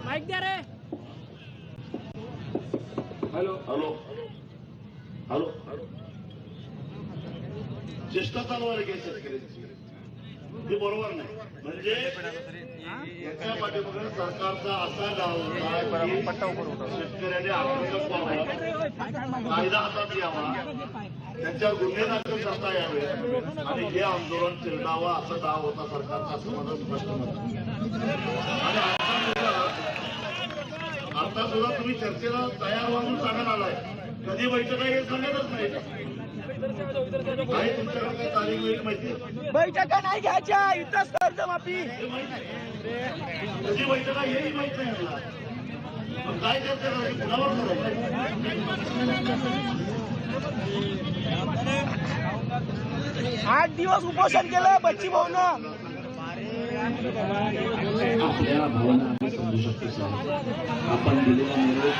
Mic द्या रे. Hello hello hello चेष्टा चालू आहे की शेतकऱ्यांची, ते बरोबर नाही. म्हणजे याच्या पाठीमागे सरकारचा असा डाव होता की शेतकऱ्याने आक्रमक व्हावं, कायदा हातात यावा, त्यांच्यावर गुन्हे दाखल करता यावे आणि हे आंदोलन चिरडावं असा डाव होता सरकारचा, असं माझं स्पष्ट मत. आणि आता सुद्धा तुम्ही चर्चेला तयार व्हावून सांगायला आलाय, कधी बैठक आहे हे सांगतच नाही. तुमच्याकडे काही तारीख वेळ माहिती? बैठका नाही घ्यायच्या, इथंच कर्जमाफी. कधी बैठक आहे हेही माहित नाही मला. पण काय चर्चा करायची, कुणावर करायची? 8 दिवस उपोषण केलं बच्ची भाऊनं. आपल्या भावना आम्ही समजू शकतो सर. आपण दिलेला निरोप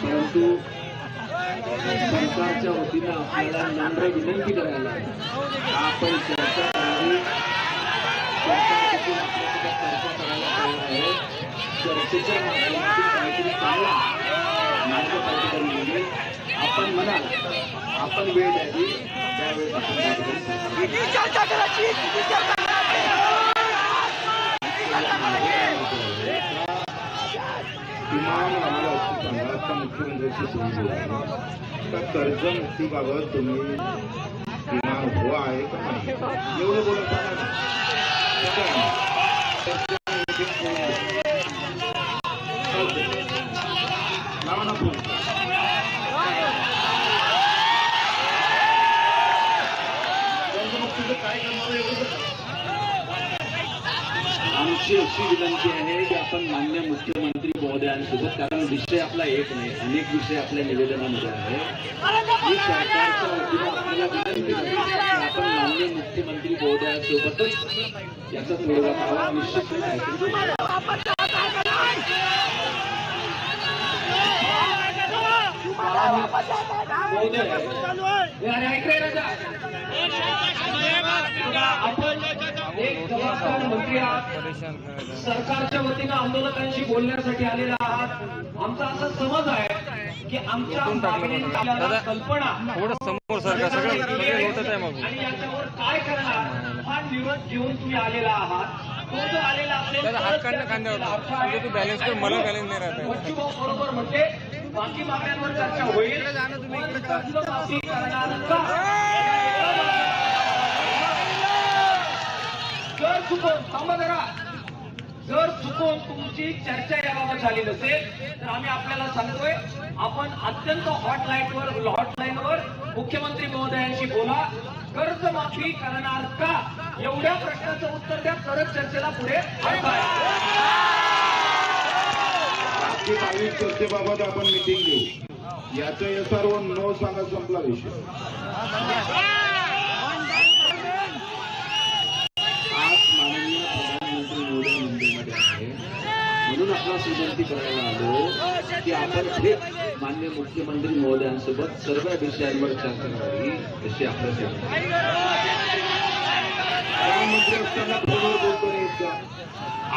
परंतु सरकारच्या वतीनं आपल्याला नम्र विनंती करायला आपण चर्चा करावी. चर्चा करायला तयार आहे. चर्चेच्या माध्यमातून काहीतरी चांगला मार्ग काहीतरी मिळेल. आपण म्हणाल आपण वेळ द्यावी, त्यावेळेस आपण चर्चा करायची. किमान आम्हाला असं सांगा, आता मुख्यमंत्र्यांशी समजून त्या कर्जमुक्तीबाबत तुम्ही किमान हो आहे का नाही एवढं बोलत सांगा ना. कर्जमुक्तीचं काय करणार एवढं? आमची अशी विनंती आहे की आपण मान्य मुख्यमंत्री महोदयांसोबत, कारण विषय आपला एक नाही, अनेक विषय आपल्या निवेदनामध्ये आहे. मी सरकारच्या वतीनं आपल्याला विनंती करतो की आपण मान्य मुख्यमंत्री महोदयांसोबतच याचा तोडगा काढावा. निश्चित आपण एक जबाबदार मंत्री आहात, सरकारच्या वतीनं आंदोलकांशी बोलण्यासाठी आलेला आहात. आमचा असा समज आहे की आमच्या मागण्यांची कल्पना थोडं समोर सरकार सगळं आणि याच्यावर काय करणार हा निरोप घेऊन तुम्ही आलेला आहात. तो जो आलेला असेल बरोबर म्हणजे बाकी मागण्यांवर चर्चा होईल. जर चुकून तुमची चर्चा याबाबत झाली नसेल तर आम्ही आपल्याला सांगतोय, आपण अत्यंत हॉटलाईनवर मुख्यमंत्री महोदयांशी बोला. कर्जमाफी करणार का एवढ्या प्रश्नाचं उत्तर द्या, तरच चर्चेला पुढे चर्चेबाबत आपण मिटिंग घेऊ. याचं हे सर्व नो सांगा, संपला विषय. म्हणून आपला विनंती करायला आलो की आपण थेट मान्य मुख्यमंत्री महोदयांसोबत सर्व विषयांवर चर्चा करावी, अशी आपल्या प्रधानमंत्री असताना फोनवर बोलतो नाही का?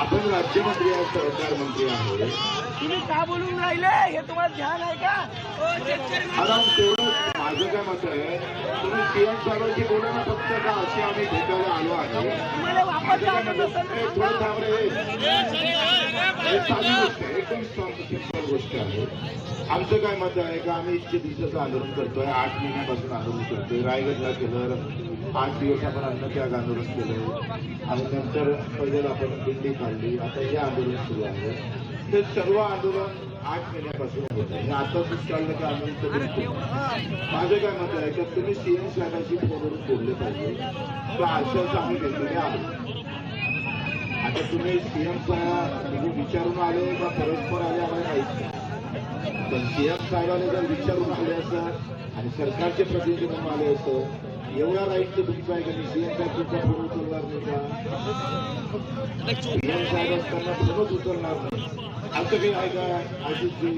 आपण राज्यमंत्री आहोत, सरकार मंत्री आहोत. तुम्ही का बोलून राहिले हे तुम्हाला ध्यान आहे का? आराम तेवढं माझं काय मत आहे, तुम्ही सीएम साहेबांची बोला ना फक्त का, असे आम्ही भेटायला आलो आहे. थोडं थांबरे, साधी गोष्ट आहे, एकदम सिंपल गोष्ट आहे. आमचं काय मत आहे का, आम्ही इतके दिवसाचं आंदोलन करतोय, 8 महिन्यापासून आंदोलन करतोय. रायगडला केलं, 8 दिवस आपण अन्नत्याग आंदोलन केलं आणि नंतर पहिल्याला आपण दिंडी काढली. आता हे आंदोलन सुरू आहे. ते सर्व आंदोलन 8 महिन्यापासून होत आहे. आता चाललं का आंदोलन करून. माझं काय मत आहे का, तुम्ही सीएम साहेबांशी फोनवरून बोलले पाहिजे. तर अशाच आम्ही भेटलेले आहोत. आता तुम्ही सीएम साहेब विचारून आले का परस्पर आले आम्हाला माहित नाही, पण सीएम साहेबांनी जर विचारून आले असत आणि सरकारचे प्रतिनिधी म्हणून आले असतं, एवढा राईट तर तुमचा आहे का मी सीएम साहेब तुमचा फोन उचलणार नाही का? सीएम साहेब असताना फोनच उचलणार नाही असं काही आहे का? आशिषजी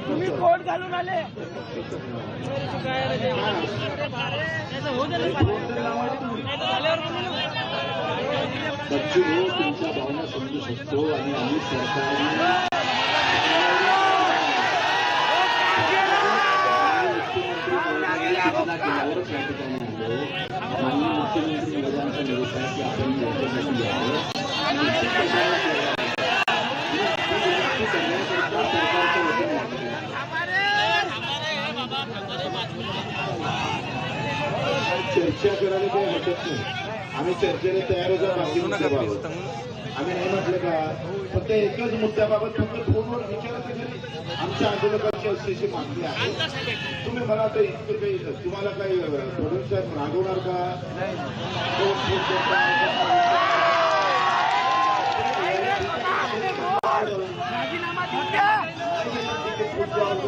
तुम्ही कोट घालून आले बच्चू भाऊ तुमच्या भावना समजू शकतो आणि आम्ही सरकारने केल्यावरच या ठिकाणी आलो. माननीय मुख्यमंत्री महोदयांचा निरोप आहे की आपण चर्चेसाठी यावं. सरकारच्या वतीने चर्चा करायला काही हरकत नाही. आम्ही चर्चेला तयारच आहे बाकी मुद्द्याबाबत. आम्ही नाही म्हटलं का फक्त एकच मुद्द्याबाबत फक्त फोनवर विचारायचं तरी आमच्या आंदोलकांची अशी मागणी आहे. तुम्ही मला आता इतकं काही तुम्हाला काही फडणवीस साहेब रागवणार का?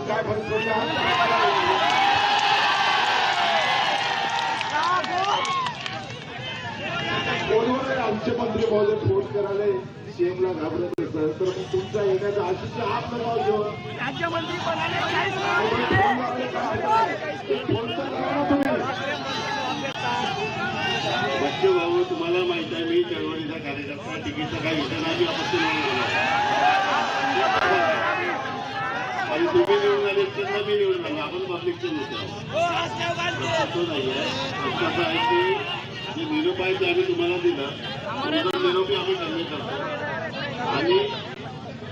काय फरक पडला? कोणवर आमचे मंत्री महोदय फोन करायला सीएमला घाबरत असेल तर मग तुमचा येण्याचा आशिष हात नवाजो. राज्यमंत्री पण आले फोन तर करा ना तुम्ही. बच्चू भाऊ तुम्हाला माहित आहे मी चळवळीचा कार्यकर्ता तिकीटचा काही विषय नाही आपत्ती आणि तुम्ही निवडून आले त्यांना मी निवडून आलो. आपण पब्लिकचे नेते आहोत नाहीये. असं आहे की जे निरोप आहे ते आम्ही तुम्हाला दिला तुमचा निरोपी आम्ही कमी करतो आणि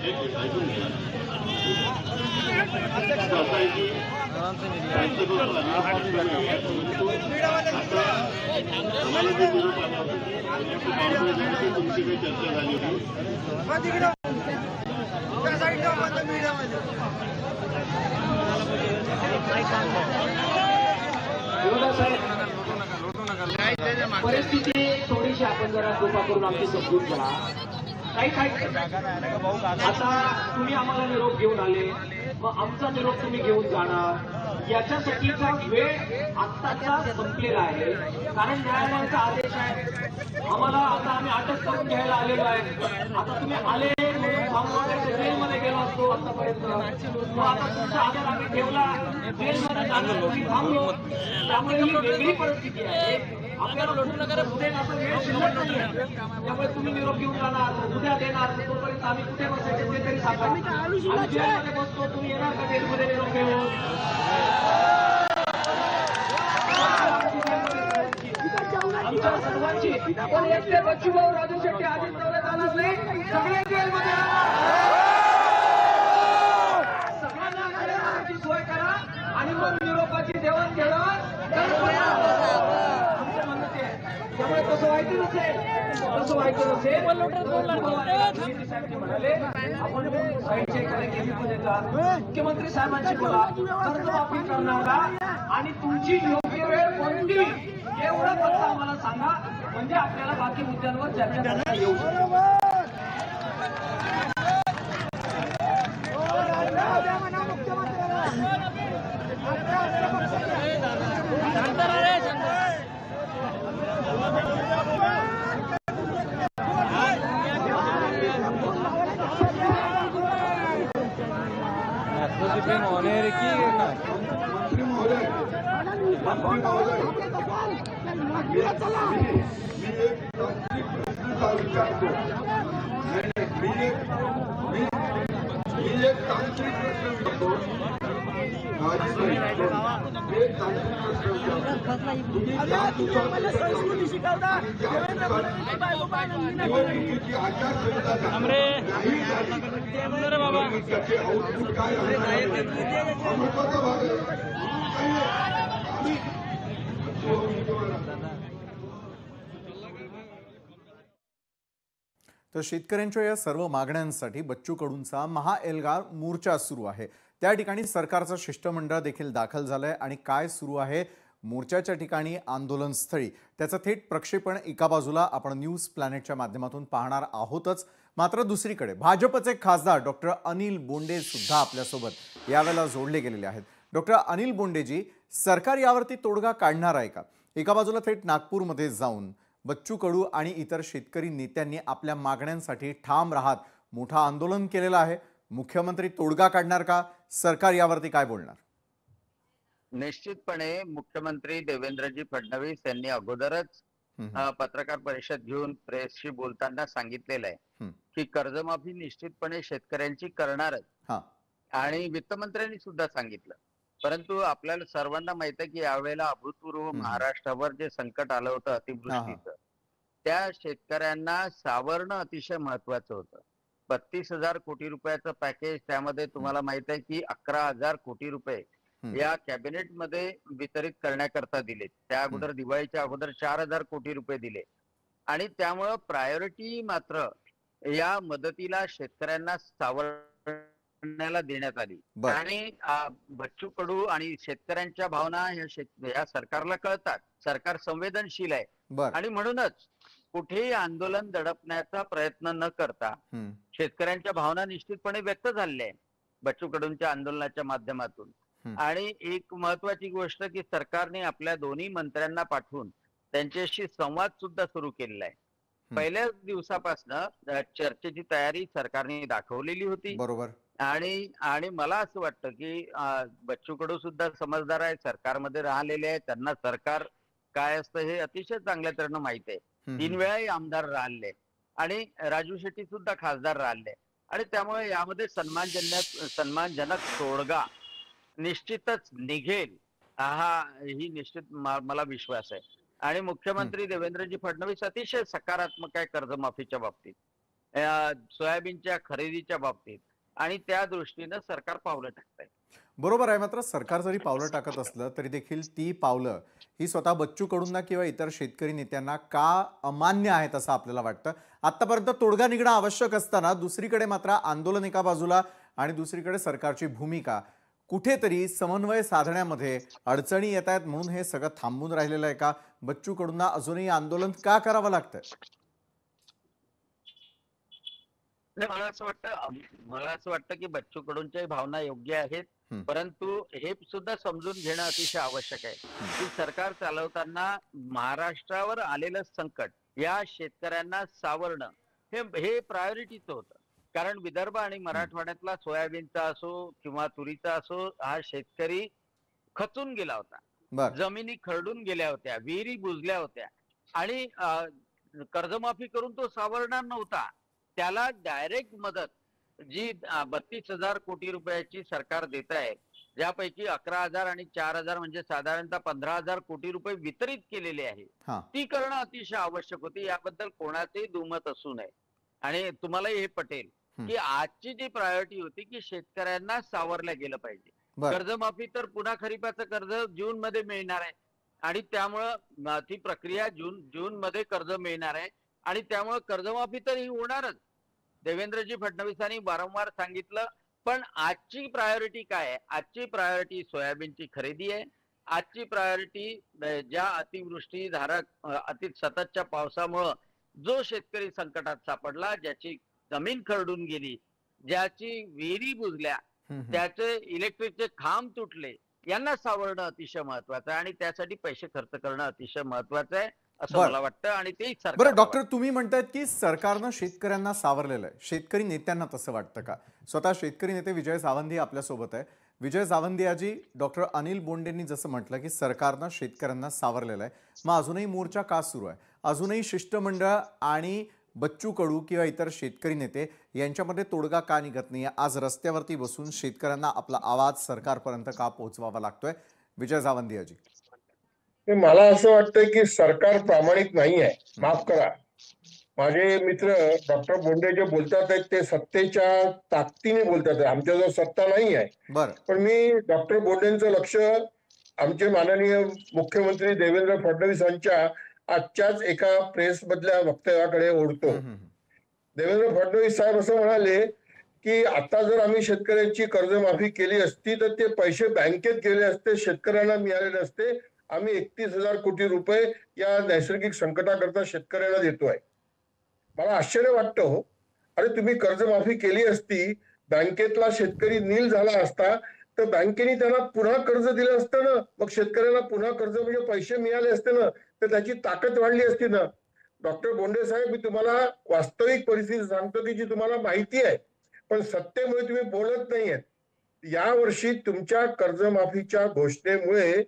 एक ऐकून घ्या. असं आहे की आम्हाला जे निरोप आला तुमची काही चर्चा झाली होती. परिस्थिती थोडीशी आपण जरा कृपा करून आमची समजून घ्या. काही आता तुम्ही आम्हाला निरोप घेऊन आले मग आमचा निरोप तुम्ही घेऊन जाणार याच्यासाठीचा वेळ आत्ताचा संपलेला आहे. कारण न्यायालयाचा आदेश आहे आम्हाला. आता आम्ही अटक करून घ्यायला आलेलो आहे. आता तुम्ही आले म्हणून थांबवण्याच्या जेलमध्ये गेलो असतो आतापर्यंत. मग आता तुमचा आधार आम्ही ठेवला जेलमध्ये जाणार तुम्ही थांबलो. त्यामुळे ही वेगळी परिस्थिती आहे. आपल्याला असं वेळ शिल्लक नाहीये. त्यामुळे तुम्ही निरोप घेऊन जाणार उद्या देणार तोपर्यंत आम्ही कुठे बसायचे ते तरी सांगा. आम्ही जेलमध्ये बसतो तुम्ही येणार का जेलमध्ये निरोप घेऊन? आमच्या सर्वांची पण एकटे बच्चूभाऊ राजू शेट्टी अजित पवार जाणार नाही. सगळे जेलमध्ये सगळ्यांना खाण्याची सोय करा आणि मग निरोपाची देवाणघेवाण त्यामुळे तसं व्हायचं नसेल म्हणाले आपण साईडच्या एखाद्या केंद्रामध्ये जा मुख्यमंत्री साहेबांशी बोला कर्जमाफी करणारा आणि तुमची योग्य वेळ कोणती एवढं फक्त आम्हाला सांगा म्हणजे आपल्याला बाकी मुद्द्यांवर चर्चा करता येऊ शकते. संस्कृती शिकवता तर शेतकऱ्यांच्या या सर्व मागण्यांसाठी बच्चू कडूंचा महाएल्गार मोर्चा सुरू आहे. त्या ठिकाणी सरकारचं शिष्टमंडळ देखील दाखल झालंय आणि काय सुरू आहे मोर्चाच्या ठिकाणी आंदोलनस्थळी त्याचं थेट प्रक्षेपण एका बाजूला आपण न्यूज प्लॅनेटच्या माध्यमातून पाहणार आहोतच. मात्र दुसरीकडे भाजपचे खासदार डॉक्टर अनिल बोंडे सुद्धा आपल्यासोबत यावेळेला जोडले गेलेले आहेत. डॉक्टर अनिल बोंडेजी, सरकार यावरती तोडगा काढणार आहे का? एका बाजूला थेट नागपूरमध्ये जाऊन बच्चू कडू आणि इतर शेतकरी नेत्यांनी आपल्या मागण्यांसाठी ठाम राहत मोठं आंदोलन केलेलं आहे. मुख्यमंत्री तोडगा काढणार का? सरकार यावरती काय बोलणार? निश्चितपणे मुख्यमंत्री देवेंद्रजी फडणवीस यांनी अगोदरच पत्रकार परिषद घेऊन प्रेसशी बोलताना सांगितलेलं आहे की कर्जमाफी निश्चितपणे शेतकऱ्यांची करणारच आणि वित्तमंत्र्यांनी सुद्धा सांगितलं. परंतु आपल्याला सर्वांना माहित आहे की यावेळेला अभूतपूर्व महाराष्ट्रावर जे संकट आलं होतं अतिवृष्टीचं, त्या शेतकऱ्यांना सावरणं अतिशय महत्वाचं होतं. 32,000 कोटी रुपयाचं पॅकेज, त्यामध्ये तुम्हाला माहित आहे की 11,000 कोटी रुपये या कॅबिनेट मध्ये वितरित करण्याकरता दिले. त्या अगोदर दिवाळीच्या अगोदर 4,000 कोटी रुपये दिले आणि त्यामुळं प्रायोरिटी मात्र या मदतीला शेतकऱ्यांना सावरण्याला देण्यात आली. आणि बच्चू कडू आणि शेतकऱ्यांच्या भावना या सरकारला कळतात. सरकार संवेदनशील आहे आणि म्हणूनच कुठेही आंदोलन दडपण्याचा प्रयत्न न करता शेतकऱ्यांच्या भावना निश्चितपणे व्यक्त झालेल्या आहे बच्चू कडूंच्या आंदोलनाच्या माध्यमातून. आणि एक महत्वाची गोष्ट की सरकारने आपल्या दोन्ही मंत्र्यांना पाठवून त्यांच्याशी संवाद सुद्धा सुरू केलेला आहे. पहिल्याच दिवसापासून चर्चेची तयारी सरकारने दाखवलेली होती. बरोबर. आणि मला असं वाटतं की बच्चू कडू सुद्धा समजदार आहे, सरकारमध्ये राहिलेले आहे, त्यांना सरकार काय असतं हे अतिशय चांगल्या तऱ्हेनं माहित आहे. 3 वेळाही आमदार राहिले आणि राजू शेट्टी सुद्धा खासदार राहिले आणि त्यामुळे यामध्ये सन्मानजनक तोडगा निश्चितच निघेल ही निश्चित मला विश्वास आहे. आणि मुख्यमंत्री देवेंद्रजी फडणवीस अतिशय सकारात्मक आहे कर्जमाफीच्या बाबतीत, सोयाबीनच्या खरेदीच्या बाबतीत आणि त्या दृष्टीनं सरकार पावलं टाकत आहे. बरोबर आहे. मात्र सरकार जरी पावलं टाकत असलं तरी देखील ती पावलं ही स्वतः बच्चू कडूंना किंवा इतर शेतकरी नेत्यांना का अमान्य आहेत असं आपल्याला वाटतं? आतापर्यंत तोडगा निघणं आवश्यक असताना दुसरीकडे मात्र आंदोलन एका बाजूला आणि दुसरीकडे सरकारची भूमिका, कुठेतरी समन्वय साधण्यामध्ये अडचणी येत आहेत म्हणून हे सगळं थांबून राहिलेलं आहे का? बच्चू कडूंना अजूनही आंदोलन का करावं लागतं? मला असं वाटतं की बच्चू कडूंच्या भावना योग्य आहेत, परंतु हे सुद्धा समजून घेणं अतिशय आवश्यक आहे की सरकार चालवताना महाराष्ट्रावर आलेलं संकट या शेतकऱ्यांना सावरणं हे प्रायोरिटीचं होतं. कारण विदर्भ आणि मराठवाड्यातला सोयाबीनचा असो किंवा तुरीचा असो हा शेतकरी खचून गेला होता, जमिनी खरडून गेल्या होत्या, विहिरी बुजल्या होत्या आणि कर्जमाफी करून तो सावरणार नव्हता. त्याला डायरेक्ट मदत जी 32,000 कोटी रुपयाची सरकार देत आहे, ज्यापैकी 11,000 आणि 4,000 म्हणजे साधारणतः 15,000 कोटी रुपये वितरित केलेले आहे, ती करणं अतिशय आवश्यक होती. याबद्दल कोणाचंही दुमत असू नये. आणि तुम्हालाही हे पटेल की आजची जी प्रायोरिटी होती की शेतकऱ्यांना सावरलं गेलं पाहिजे. कर्जमाफी तर पुन्हा खरीपाचं कर्ज जून मध्ये मिळणार आहे आणि त्यामुळं ती प्रक्रिया जून मध्ये कर्ज मिळणार आहे आणि त्यामुळे कर्जमाफी तर ही होणारच. देवेंद्रजी फडणवीसांनी वारंवार सांगितलं. पण आजची प्रायोरिटी काय आहे? आजची प्रायोरिटी सोयाबीनची खरेदी आहे. आजची प्रायोरिटी ज्या अतिवृष्टी सततच्या पावसामुळं जो शेतकरी संकटात सापडला, ज्याची जमीन खरडून गेली, ज्याची विहिरी बुजल्या, त्याचे इलेक्ट्रिकचे खांब तुटले, यांना सावरणं अतिशय महत्वाचं आहे आणि त्यासाठी पैसे खर्च करणं अतिशय महत्वाचं आहे असं मला वाटतं. आणि ते बरं डॉक्टर, तुम्ही म्हणतायत की सरकारनं शेतकऱ्यांना सावरलेलं आहे, शेतकरी नेत्यांना तसं वाटतं का? स्वतः शेतकरी नेते विजय सावंत आपल्यासोबत आहे. विजय सावंत आजी, डॉक्टर अनिल बोंडेंनी जसं म्हटलं की सरकारनं शेतकऱ्यांना सावरलेलं आहे, मग अजूनही मोर्चा का सुरू आहे? अजूनही शिष्टमंडळ आणि बच्चू कडू किंवा इतर शेतकरी नेते यांच्यामध्ये तोडगा का निघत नाही? आज रस्त्यावरती बसून शेतकऱ्यांना आपला आवाज सरकारपर्यंत का पोहोचवावा लागतोय? विजय सावंत आजी. मला असं वाटतं की सरकार प्रामाणिक नाही आहे. माफ करा, माझे मित्र डॉक्टर बोंडे जे बोलतात आहेत ते सत्तेच्या ताकदीने बोलतात. आमच्याजवळ सत्ता नाही आहे. पण मी डॉक्टर बोंडेंचं लक्ष आमचे माननीय मुख्यमंत्री देवेंद्र फडणवीसांच्या आजच्याच एका प्रेस मधल्या वक्तव्याकडे ओढतो. देवेंद्र फडणवीस साहेब असं म्हणाले की आता जर आम्ही शेतकऱ्यांची कर्जमाफी केली असती तर ते पैसे बँकेत गेले असते, शेतकऱ्यांना मिळालेले असते. आम्ही 31,000 कोटी रुपये या नैसर्गिक संकटाकरता शेतकऱ्यांना देतोय. मला आश्चर्य वाटतं हो. अरे तुम्ही कर्जमाफी केली असती, बँकेतला शेतकरी नील झाला असता तर बँकेने त्यांना पुन्हा कर्ज दिलं असतं ना, मग शेतकऱ्यांना पुन्हा कर्ज म्हणजे पैसे मिळाले असते ना, तर त्याची ताकद वाढली असती ना. डॉक्टर बोंडे साहेब, मी तुम्हाला वास्तविक परिस्थिती सांगतो की जी तुम्हाला माहिती आहे, पण सत्तेमुळे तुम्ही बोलत नाहीयेत. यावर्षी तुमच्या कर्जमाफीच्या घोषणेमुळे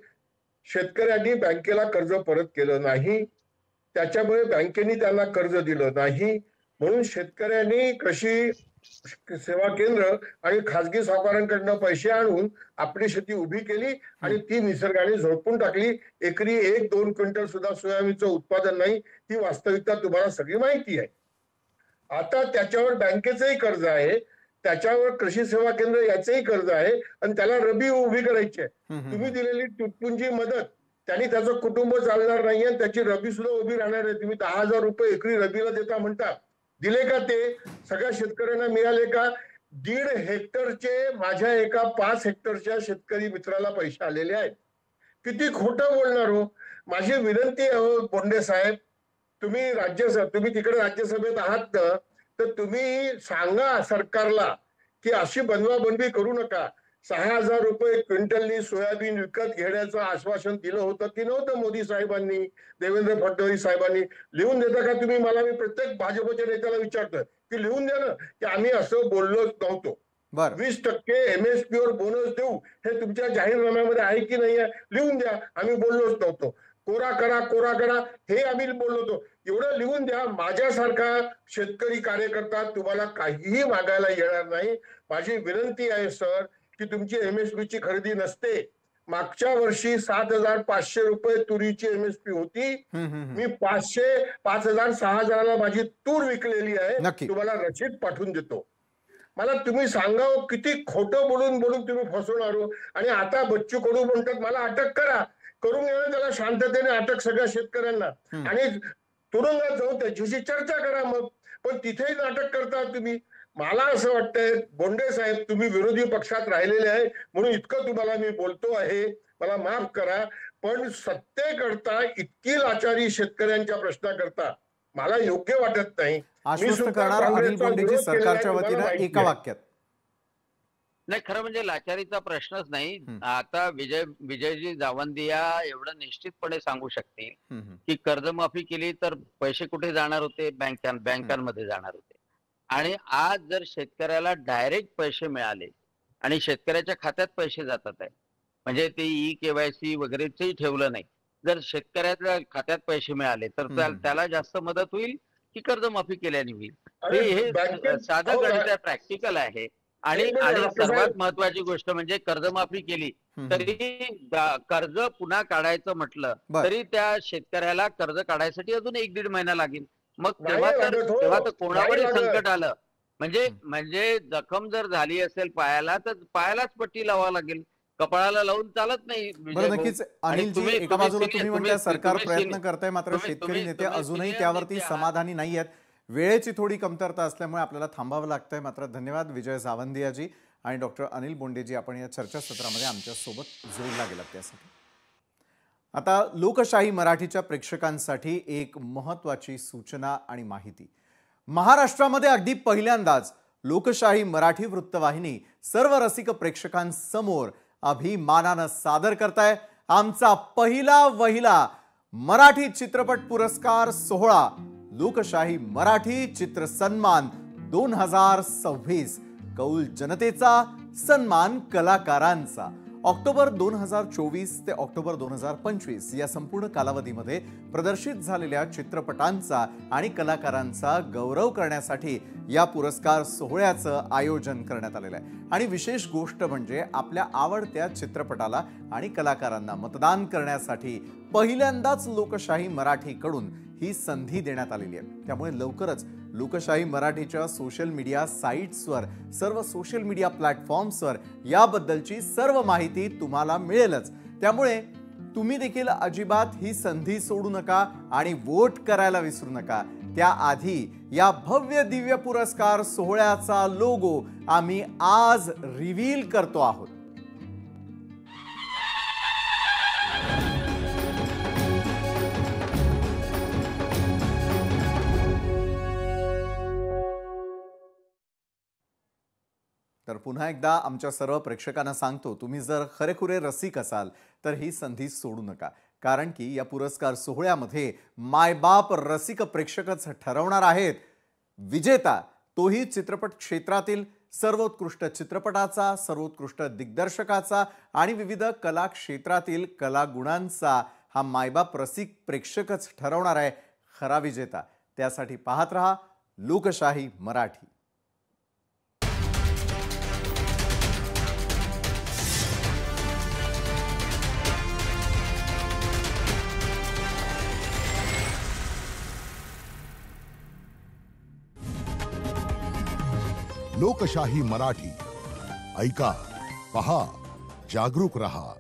शेतकऱ्यांनी बँकेला कर्ज परत केलं नाही, त्याच्यामुळे बँकेने त्यांना कर्ज दिलं नाही, म्हणून शेतकऱ्यांनी कृषी सेवा केंद्र आणि खासगी सावकारांकडनं पैसे आणून आपली शेती उभी केली आणि ती निसर्गाने झोडपून टाकली. एकरी 1-2 क्विंटल सुद्धा सोयाबीनचं उत्पादन नाही, ही वास्तविकता तुम्हाला सगळी माहिती आहे. आता त्याच्यावर बँकेचंही कर्ज आहे, त्याच्यावर कृषी सेवा केंद्र याचंही कर्ज आहे आणि त्याला रबी उभी करायची आहे. तुम्ही दिलेली तुटपुंजी मदत त्यांनी त्याचं कुटुंब चालणार नाहीये, त्याची रबी सुद्धा उभी राहणार आहे. तुम्ही 10,000 रुपये एकरी रबीला देता म्हणता, दिले का ते सगळ्या शेतकऱ्यांना मिळाले का? 1.5 हेक्टरचे माझ्या एका 5 हेक्टरच्या शेतकरी मित्राला पैसे आलेले आहेत. किती खोटं बोलणार हो. माझी विनंती आहे हो बोंडे साहेब, तुम्ही तिकडे राज्यसभेत आहात ना, तर तुम्ही सांगा सरकारला की अशी बनवाबनवी करू नका. 6,000 रुपये क्विंटलनी सोयाबीन विकत घेण्याचं आश्वासन दिलं होतं की नव्हतं मोदी साहेबांनी, देवेंद्र फडणवीस साहेबांनी? लिहून देता का तुम्ही मला? मी प्रत्येक भाजपच्या नेत्याला विचारतोय की लिहून द्या ना की आम्ही असं बोललोच नव्हतो. 20% MSP वर बोनस देऊ हे तुमच्या जाहीरनाम्यामध्ये आहे की नाही आहे? लिहून द्या, आम्ही बोललोच नव्हतो. कोरा करा हे आम्ही बोललो होतो, एवढं लिहून द्या. माझ्यासारखा शेतकरी कार्यकर्ता तुम्हाला काहीही मागायला येणार नाही. माझी विनंती आहे सर की तुमची MSP ची खरेदी नसते. मागच्या वर्षी 7,500 रुपये तुरीची MSP होती. मी 5,000 6,000ला माझी तूर विकलेली आहे, तुम्हाला रसीद पाठवून देतो. मला तुम्ही सांगा किती खोटं बोलून तुम्ही फसवणार हो. आणि आता बच्चू कडू म्हणतात मला अटक करा, करून घेणं त्याला शांततेने अटक सगळ्या शेतकऱ्यांना आणि तुरुंगात जाऊन त्याच्याशी चर्चा करा मग. पण तिथेही नाटक करता तुम्ही. मला असं वाटतंय बोंडे साहेब, तुम्ही विरोधी पक्षात राहिलेले आहे म्हणून इतकं तुम्हाला मी बोलतो आहे, मला माफ करा. पण सत्तेकरता इतकी लाचारी शेतकऱ्यांच्या प्रश्नाकरता मला योग्य वाटत नाही. आश्वस्त करणार अनिल बोंडेजी सरकारच्या वतीनं एका वाक्यात. नाही, खरं म्हणजे लाचारीचा प्रश्नच नाही. आता विजयजी जावंदिया एवढं निश्चितपणे सांगू शकतील की कर्जमाफी केली तर पैसे कुठे जाणार होते? बँकांमध्ये जाणार होते. आणि आज जर शेतकऱ्याला डायरेक्ट पैसे मिळाले आणि शेतकऱ्याच्या खात्यात पैसे जातात आहे, म्हणजे ते KYC वगैरेचंही ठेवलं नाही, जर शेतकऱ्याच्या खात्यात पैसे मिळाले तर त्याला जास्त मदत होईल की कर्जमाफी केल्याने होईल? हे साधं गणित प्रॅक्टिकल आहे. आणि सर्वात महत्वाची गोष्ट म्हणजे कर्जमाफी केली तरी कर्ज पुन्हा काढायचं म्हटलं तरी त्या शेतकऱ्याला कर्ज काढायसाठी अजून 1-1.5 महिना लागेल. मग तेव्हा तर कोणावरही संकट आलं म्हणजे जखम जर झाली असेल पायाला तर पायालाच पट्टी लावावं लागेल, कपाळाला लावून चालत नाही. नक्कीच अनिलजी, एका बाजूला तुम्ही म्हणता सरकार प्रयत्न करताय, मात्र शेतकरी नेते अजूनही त्यावरती समाधानी नाही आहेत. वेळेची थोडी कमतरता असल्यामुळे आपल्याला थांबावं लागतंय. मात्र धन्यवाद विजय जावंदियाजी आणि डॉक्टर अनिल बोंडेजी, आपण या चर्चासत्रामध्ये आमच्या सोबत जोडला गेलात त्यासाठी. आता लोकशाही मराठीच्या प्रेक्षकांसाठी एक महत्त्वाची सूचना आणि माहिती. महाराष्ट्रामध्ये अगदी पहिल्यांदाच लोकशाही मराठी वृत्तवाहिनी सर्व रसिक प्रेक्षकांसमोर अभिमानानं सादर करताय आमचा पहिला मराठी चित्रपट पुरस्कार सोहळा, लोकशाही मराठी चित्र सन्मान 2026. कौल जनतेचा, सन्मान कलाकारांचा. ऑक्टोबर 2024 ते ऑक्टोबर 2025 या संपूर्ण कालावधीमध्ये प्रदर्शित झालेल्या चित्रपटांचा आणि कलाकारांचा गौरव करण्यासाठी या पुरस्कार सोहळ्याचं आयोजन करण्यात आलेलं आहे. आणि विशेष गोष्ट म्हणजे आपल्या आवडत्या चित्रपटाला आणि कलाकारांना मतदान करण्यासाठी पहिल्यांदाच लोकशाही मराठीकडून ही संधी देण्यात आलेली आहे. त्यामुळे लवकरच लोकशाही मराठीच्या सोशल मीडिया साईट्सवर, सर्व सोशल मीडिया प्लॅटफॉर्म्सवर याबद्दलची सर्व माहिती तुम्हाला मिळेलच. त्यामुळे तुम्ही देखील अजिबात ही संधी सोडू नका आणि वोट करायला विसरू नका. त्याआधी या भव्य दिव्य पुरस्कार सोहळ्याचा लोगो आम्ही आज रिव्हील करतो आहोत. तर पुन्हा एकदा आमच्या सर्व प्रेक्षकांना सांगतो, तुम्ही जर खरेखुरे रसिक असाल तर ही संधी सोडू नका. कारण की या पुरस्कार सोहळ्यामध्ये मायबाप रसिक प्रेक्षकच ठरवणार आहेत विजेता, तोही चित्रपट क्षेत्रातील सर्वोत्कृष्ट चित्रपटाचा, सर्वोत्कृष्ट दिग्दर्शकाचा आणि विविध कला क्षेत्रातील कलागुणांचा हा मायबाप रसिक प्रेक्षकच ठरवणार आहे खरा विजेता। त्यासाठी पाहत रहा लोकशाही मराठी। लोकशाही मराठी ऐका, पहा, जागरूक रहा।